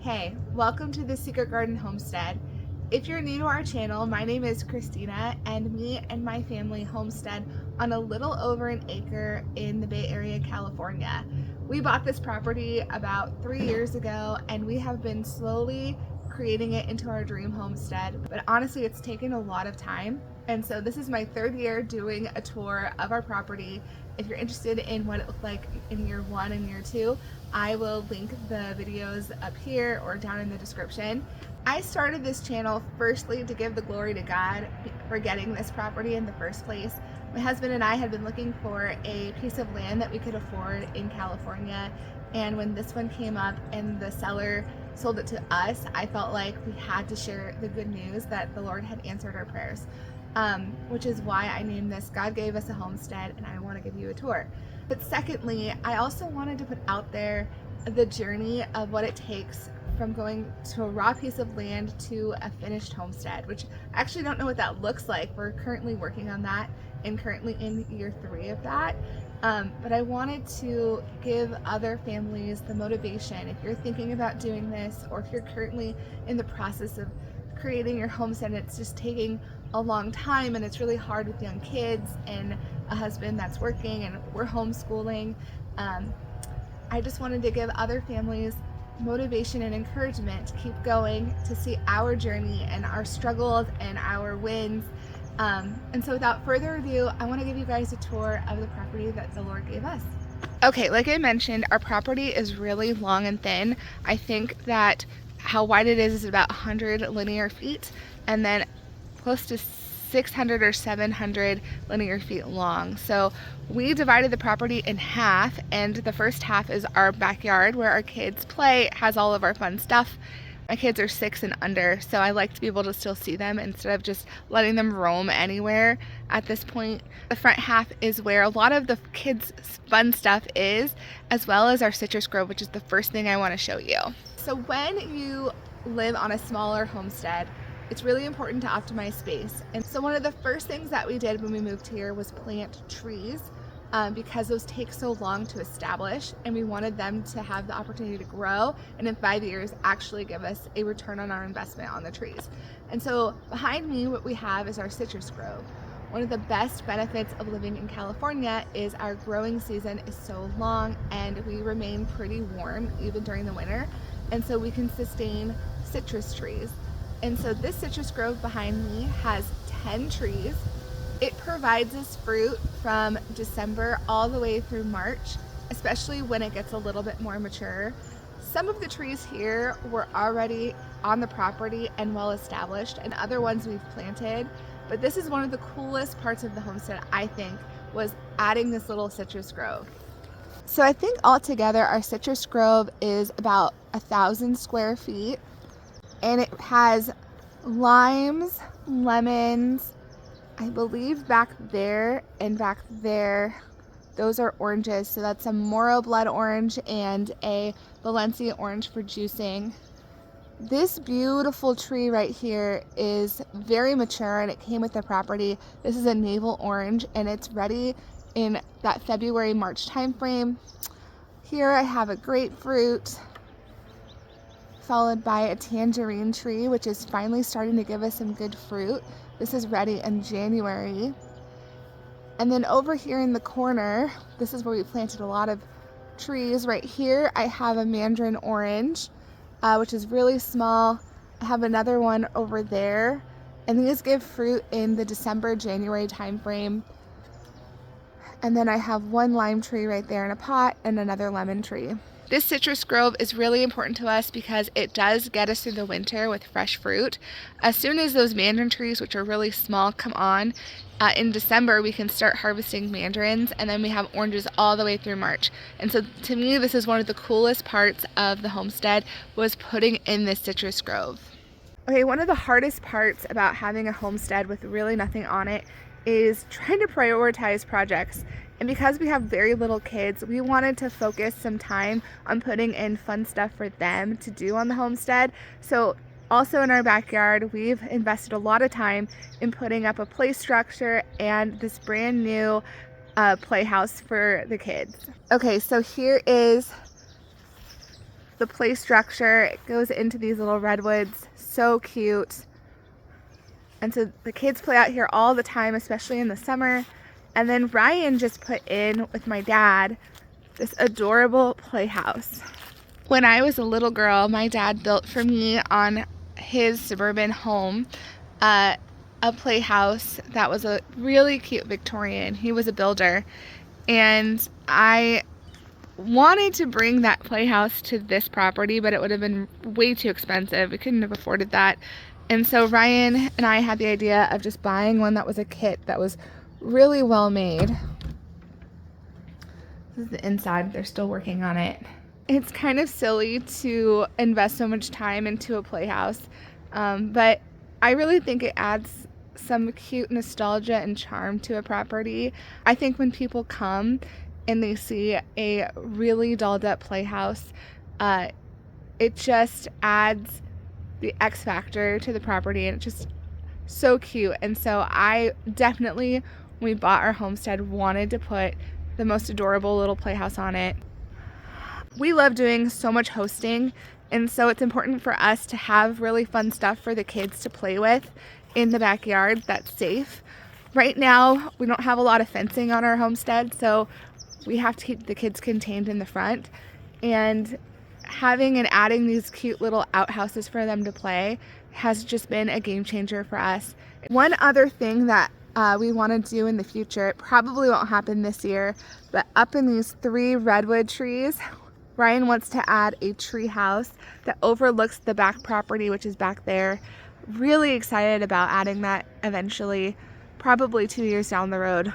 Hey, welcome to the Secret Garden Homestead. If you're new to our channel, my name is Christina, and me and my family homestead on a little over an acre in the Bay Area, California. We bought this property about 3 years ago, and we have been slowly creating it into our dream homestead. But honestly, it's taken a lot of time. And so this is my third year doing a tour of our property. If you're interested in what it looked like in year 1 and year 2, I will link the videos up here or down in the description. I started this channel firstly to give the glory to God for getting this property in the first place. My husband and I had been looking for a piece of land that we could afford in California, and when this one came up and the seller sold it to us, I felt like we had to share the good news that the Lord had answered our prayers, which is why I named this God Gave Us a Homestead, and I want to give you a tour. But secondly, I also wanted to put out there the journey of what it takes from going to a raw piece of land to a finished homestead, which I actually don't know what that looks like. We're currently working on that and currently in year 3 of that. But I wanted to give other families the motivation. If you're thinking about doing this, or if you're currently in the process of creating your homestead and it's just taking a long time and it's really hard with young kids and a husband that's working and we're homeschooling, I just wanted to give other families motivation and encouragement to keep going, to see our journey and our struggles and our wins. And so without further ado, I want to give you guys a tour of the property that the Lord gave us. Okay, like I mentioned, our property is really long and thin. I think that how wide it is about 100 linear feet, and then close to 600 or 700 linear feet long. So we divided the property in half, and the first half is our backyard where our kids play. It has all of our fun stuff. My kids are 6 and under, so I like to be able to still see them instead of just letting them roam anywhere at this point. The front half is where a lot of the kids' fun stuff is, as well as our citrus grove, which is the first thing I want to show you. So when you live on a smaller homestead, it's really important to optimize space. And so one of the first things that we did when we moved here was plant trees, because those take so long to establish, and we wanted them to have the opportunity to grow and in 5 years actually give us a return on our investment on the trees. And so behind me, what we have is our citrus grove. One of the best benefits of living in California is our growing season is so long and we remain pretty warm even during the winter, and so we can sustain citrus trees. And so this citrus grove behind me has 10 trees. It provides us fruit from December all the way through March, especially when it gets a little bit more mature. Some of the trees here were already on the property and well established, and other ones we've planted. But this is one of the coolest parts of the homestead, I think, was adding this little citrus grove. So I think altogether our citrus grove is about 1,000 square feet. And it has limes, lemons, I believe back there and back there, those are oranges. So that's a Moro blood orange and a Valencia orange for juicing. This beautiful tree right here is very mature and it came with the property. This is a navel orange and it's ready in that February, March time frame. Here I have a grapefruit, followed by a tangerine tree, which is finally starting to give us some good fruit. This is ready in January. And then over here in the corner, this is where we planted a lot of trees. Right here, I have a mandarin orange, which is really small. I have another one over there. And these give fruit in the December, January time frame. And then I have one lime tree right there in a pot and another lemon tree. This citrus grove is really important to us because it does get us through the winter with fresh fruit. As soon as those mandarin trees, which are really small, come on, in December we can start harvesting mandarins, and then we have oranges all the way through March. And so to me, this is one of the coolest parts of the homestead, was putting in this citrus grove. Okay, one of the hardest parts about having a homestead with really nothing on it is trying to prioritize projects. And because we have very little kids, we wanted to focus some time on putting in fun stuff for them to do on the homestead. So also in our backyard, we've invested a lot of time in putting up a play structure and this brand new playhouse for the kids. Okay, so here is the play structure. It goes into these little redwoods. So cute. And so the kids play out here all the time, especially in the summer. And then Ryan just put in, with my dad, this adorable playhouse. When I was a little girl, my dad built for me on his suburban home a playhouse that was a really cute Victorian. He was a builder. And I wanted to bring that playhouse to this property, but it would have been way too expensive. We couldn't have afforded that. And so Ryan and I had the idea of just buying one that was a kit that was really well made. This is the inside. They're still working on it. It's kind of silly to invest so much time into a playhouse, but I really think it adds some cute nostalgia and charm to a property. I think when people come and they see a really dolled up playhouse, it just adds the X factor to the property, and it's just so cute. And so I definitely, when we bought our homestead, wanted to put the most adorable little playhouse on it. We love doing so much hosting, and so it's important for us to have really fun stuff for the kids to play with in the backyard that's safe. Right now, we don't have a lot of fencing on our homestead, so we have to keep the kids contained in the front. And having and adding these cute little outhouses for them to play has just been a game changer for us. One other thing that we want to do in the future, it probably won't happen this year, but up in these 3 redwood trees, Ryan wants to add a tree house that overlooks the back property, which is back there. Really excited about adding that eventually, probably 2 years down the road.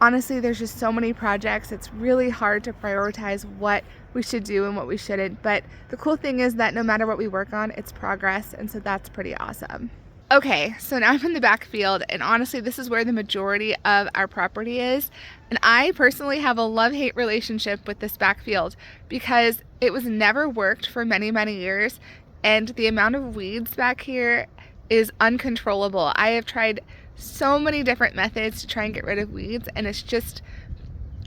Honestly, there's just so many projects. It's really hard to prioritize what we should do and what we shouldn't. But the cool thing is that no matter what we work on, it's progress. And so that's pretty awesome. Okay, so now I'm in the backfield, and honestly, this is where the majority of our property is. And I personally have a love-hate relationship with this backfield because it was never worked for many, many years. And the amount of weeds back here is uncontrollable. I have tried so many different methods to try and get rid of weeds, and it's just,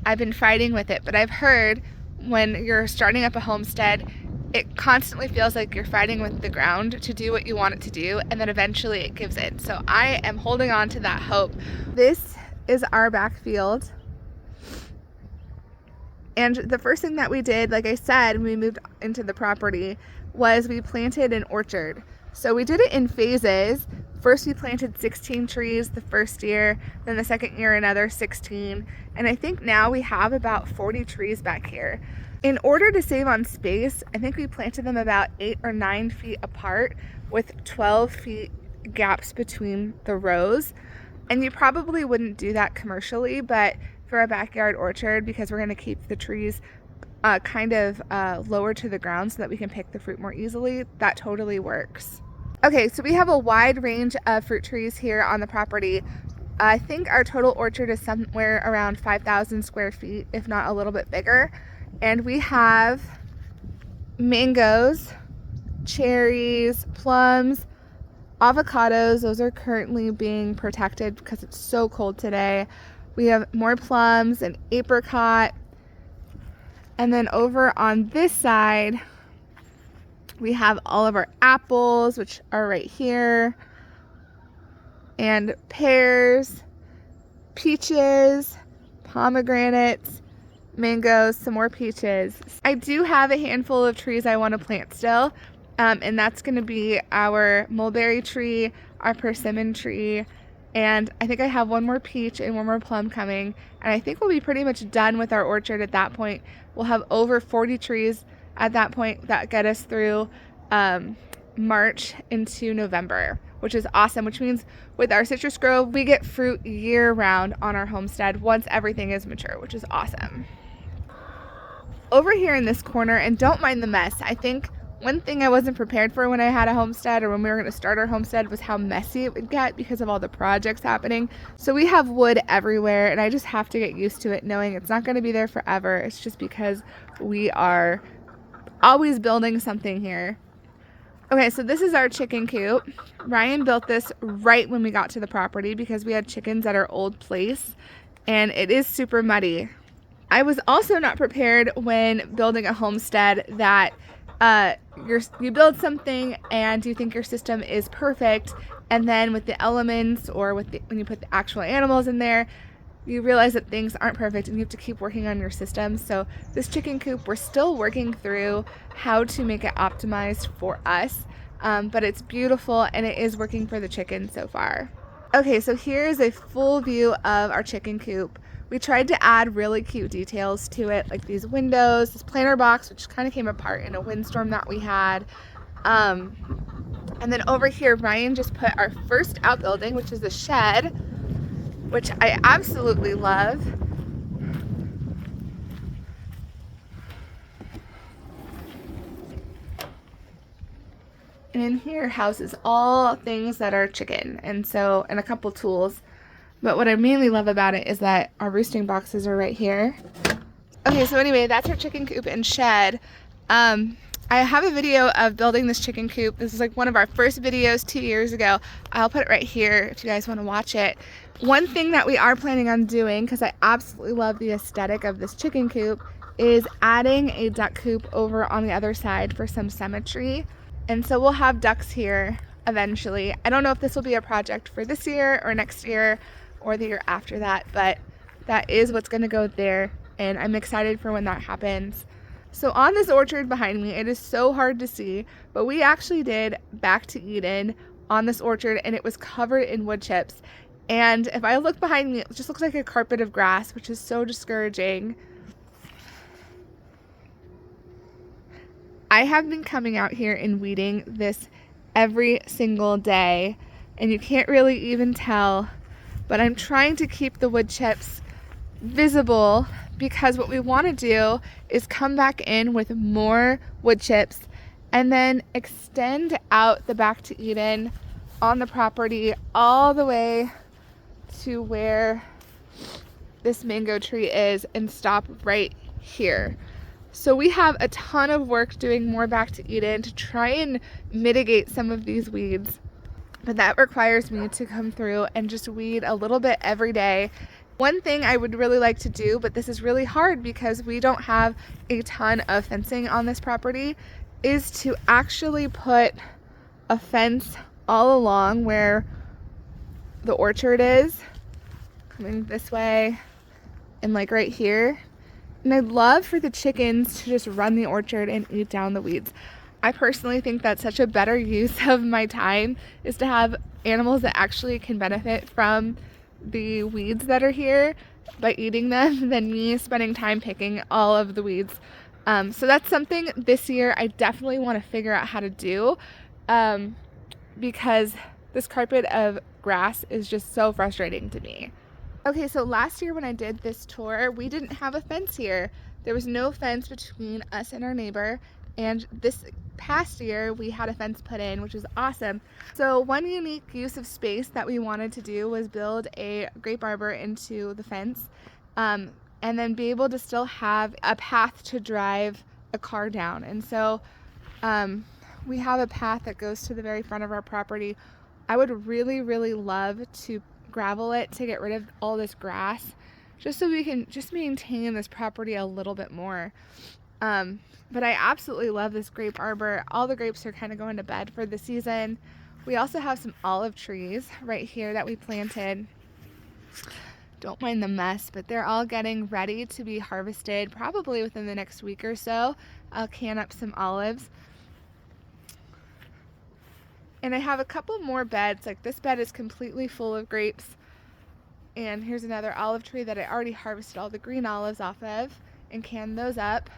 I've been fighting with it. But I've heard when you're starting up a homestead, it constantly feels like you're fighting with the ground to do what you want it to do, and then eventually it gives in. So I am holding on to that hope. This is our backfield. And the first thing that we did, like I said, when we moved into the property, was we planted an orchard. So we did it in phases. First we planted 16 trees the first year, then the second year another 16, and I think now we have about 40 trees back here. In order to save on space, I think we planted them about 8 or 9 feet apart with 12 feet gaps between the rows. And you probably wouldn't do that commercially, but for a backyard orchard, because we're going to keep the trees kind of lower to the ground so that we can pick the fruit more easily, that totally works. Okay, so we have a wide range of fruit trees here on the property. I think our total orchard is somewhere around 5,000 square feet, if not a little bit bigger. And we have mangoes, cherries, plums, avocados. Those are currently being protected because it's so cold today. We have more plums and apricot. And then over on this side, we have all of our apples, which are right here, and pears, peaches, pomegranates, mangoes, some more peaches. I do have a handful of trees I want to plant still, and that's going to be our mulberry tree, our persimmon tree, and I think I have one more peach and one more plum coming, and I think we'll be pretty much done with our orchard at that point. We'll have over 40 trees at that point that get us through March into November, which is awesome, which means with our citrus grove, we get fruit year round on our homestead once everything is mature, which is awesome. Over here in this corner, and don't mind the mess, I think one thing I wasn't prepared for when I had a homestead or when we were going to start our homestead was how messy it would get because of all the projects happening. So we have wood everywhere, and I just have to get used to it, knowing it's not going to be there forever. It's just because we are always building something here. Okay, so this is our chicken coop. Ryan built this right when we got to the property because we had chickens at our old place, and it is super muddy. I was also not prepared when building a homestead that you build something and you think your system is perfect, and then with the elements or when you put the actual animals in there, you realize that things aren't perfect and you have to keep working on your system. So this chicken coop, we're still working through how to make it optimized for us, but it's beautiful and it is working for the chickens so far. Okay, so here's a full view of our chicken coop. We tried to add really cute details to it, like these windows, this planter box, which kind of came apart in a windstorm that we had. And then over here, Ryan just put our first outbuilding, which is the shed, which I absolutely love. And in here houses all things that are chicken, and a couple tools. But what I mainly love about it is that our roosting boxes are right here. Okay, so anyway, that's our chicken coop and shed. I have a video of building this chicken coop. This is like one of our first videos 2 years ago. I'll put it right here if you guys want to watch it. One thing that we are planning on doing, because I absolutely love the aesthetic of this chicken coop, is adding a duck coop over on the other side for some symmetry. And so we'll have ducks here eventually. I don't know if this will be a project for this year or next year or the year after that, but that is what's going to go there, and I'm excited for when that happens. So on this orchard behind me, it is so hard to see, but we actually did Back to Eden on this orchard, and it was covered in wood chips. And if I look behind me, it just looks like a carpet of grass, which is so discouraging. I have been coming out here and weeding this every single day, and you can't really even tell, but I'm trying to keep the wood chips visible, because what we want to do is come back in with more wood chips and then extend out the Back to Eden on the property all the way to where this mango tree is and stop right here. So we have a ton of work doing more Back to Eden to try and mitigate some of these weeds, but that requires me to come through and just weed a little bit every day. One thing I would really like to do, but this is really hard because we don't have a ton of fencing on this property, is to actually put a fence all along where the orchard is, coming this way and like right here. And I'd love for the chickens to just run the orchard and eat down the weeds. I personally think that's such a better use of my time, is to have animals that actually can benefit from the weeds that are here by eating them than me spending time picking all of the weeds. So that's something this year I definitely want to figure out how to do, because this carpet of grass is just so frustrating to me. Okay, so last year when I did this tour, we didn't have a fence here. There was no fence between us and our neighbor, and this past year we had a fence put in, which was awesome. So one unique use of space that we wanted to do was build a grape arbor into the fence, and then be able to still have a path to drive a car down. And so we have a path that goes to the very front of our property. I would really, really love to gravel it to get rid of all this grass, just so we can just maintain this property a little bit more. But I absolutely love this grape arbor. All the grapes are kind of going to bed for the season. We also have some olive trees right here that we planted. Don't mind the mess, but they're all getting ready to be harvested probably within the next week or so. I'll can up some olives. And I have a couple more beds. Like this bed is completely full of grapes. And here's another olive tree that I already harvested all the green olives off of and canned those up.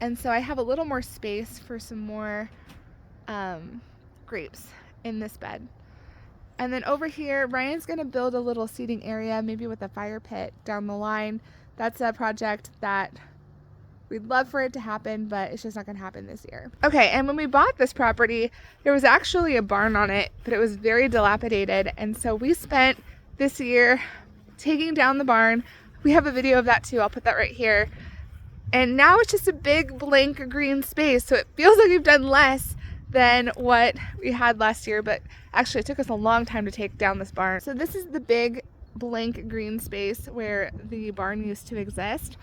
And so I have a little more space for some more grapes in this bed. And then over here, Ryan's gonna build a little seating area, maybe with a fire pit down the line. That's a project that we'd love for it to happen, but it's just not gonna happen this year. Okay, and when we bought this property, there was actually a barn on it, but it was very dilapidated. And so we spent this year taking down the barn. We have a video of that too, I'll put that right here. And now it's just a big blank green space, so it feels like we've done less than what we had last year, but actually it took us a long time to take down this barn. So this is the big blank green space where the barn used to exist.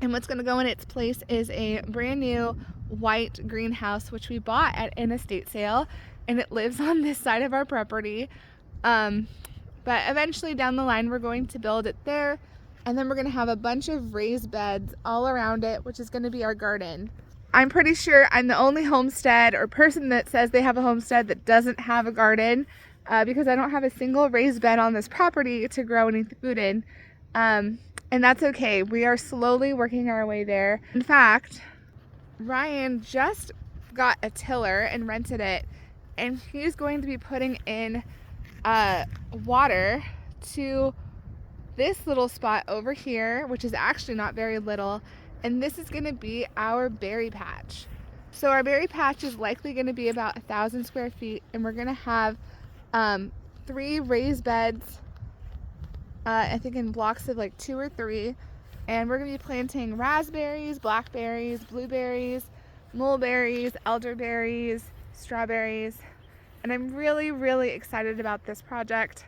And what's going to go in its place is a brand new white greenhouse, which we bought at an estate sale, and it lives on this side of our property. But eventually down the line, we're going to build it there, and then we're going to have a bunch of raised beds all around it, which is going to be our garden. I'm pretty sure I'm the only homestead or person that says they have a homestead that doesn't have a garden, because I don't have a single raised bed on this property to grow any food in. And that's okay. We are slowly working our way there. In fact, Ryan just got a tiller and rented it, and he's going to be putting in water to this little spot over here, which is actually not very little, and this is going to be our berry patch. So our berry patch is likely going to be about 1,000 square feet, and we're going to have 3 raised beds, I think in blocks of like 2 or 3, and we're going to be planting raspberries, blackberries, blueberries, mulberries, elderberries, strawberries, and I'm really, really excited about this project.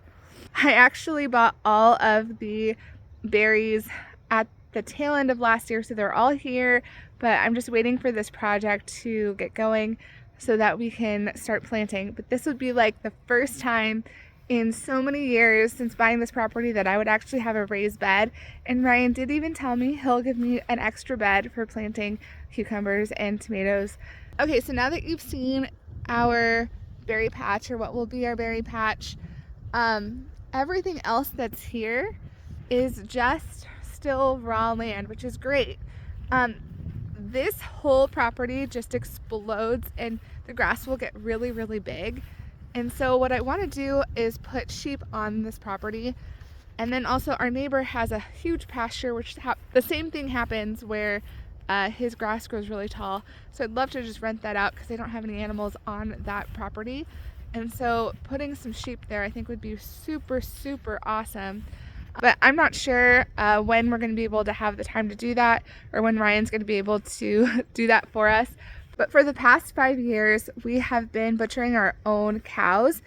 I actually bought all of the berries at the tail end of last year, so they're all here, but I'm just waiting for this project to get going so that we can start planting. But this would be like the first time in so many years since buying this property that I would actually have a raised bed, and Ryan did even tell me he'll give me an extra bed for planting cucumbers and tomatoes. Okay, so now that you've seen our berry patch, or what will be our berry patch, everything else that's here is just still raw land, which is great. This whole property just explodes and the grass will get really, really big. And so what I want to do is put sheep on this property. And then also our neighbor has a huge pasture, which the same thing happens where his grass grows really tall. So I'd love to just rent that out because they don't have any animals on that property. And so putting some sheep there I think would be super, super awesome. But I'm not sure when we're going to be able to have the time to do that, or when Ryan's going to be able to do that for us. But for the past 5 years, we have been butchering our own cows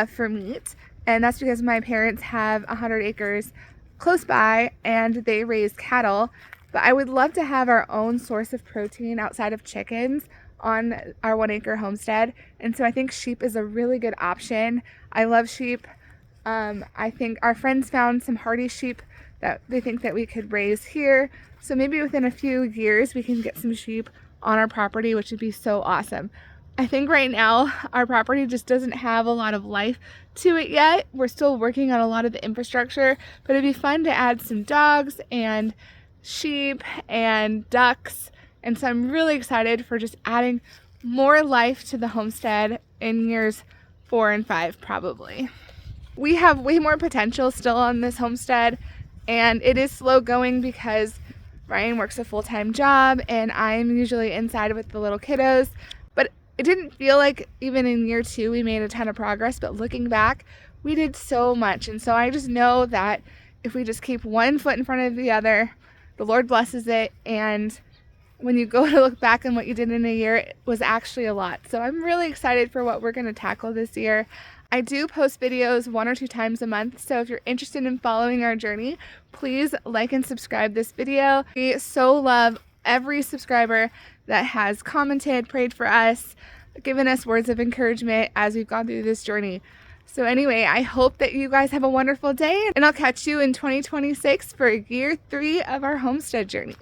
for meat. And that's because my parents have 100 acres close by and they raise cattle. But I would love to have our own source of protein outside of chickens on our 1 acre homestead. And so I think sheep is a really good option. I love sheep. I think our friends found some hardy sheep that they think that we could raise here. So maybe within a few years we can get some sheep on our property, which would be so awesome. I think right now our property just doesn't have a lot of life to it yet. We're still working on a lot of the infrastructure, but it'd be fun to add some dogs and sheep and ducks. And so I'm really excited for just adding more life to the homestead in years 4 and 5 probably. We have way more potential still on this homestead, and it is slow going because Ryan works a full-time job and I'm usually inside with the little kiddos. But it didn't feel like even in year 2 we made a ton of progress, but looking back, we did so much. And so I just know that if we just keep one foot in front of the other, the Lord blesses it. And when you go to look back on what you did in a year, it was actually a lot. So I'm really excited for what we're going to tackle this year. I do post videos 1 or 2 times a month, so if you're interested in following our journey, please like and subscribe this video. We so love every subscriber that has commented, prayed for us, given us words of encouragement as we've gone through this journey. So anyway, I hope that you guys have a wonderful day, and I'll catch you in 2026 for year 3 of our homestead journey.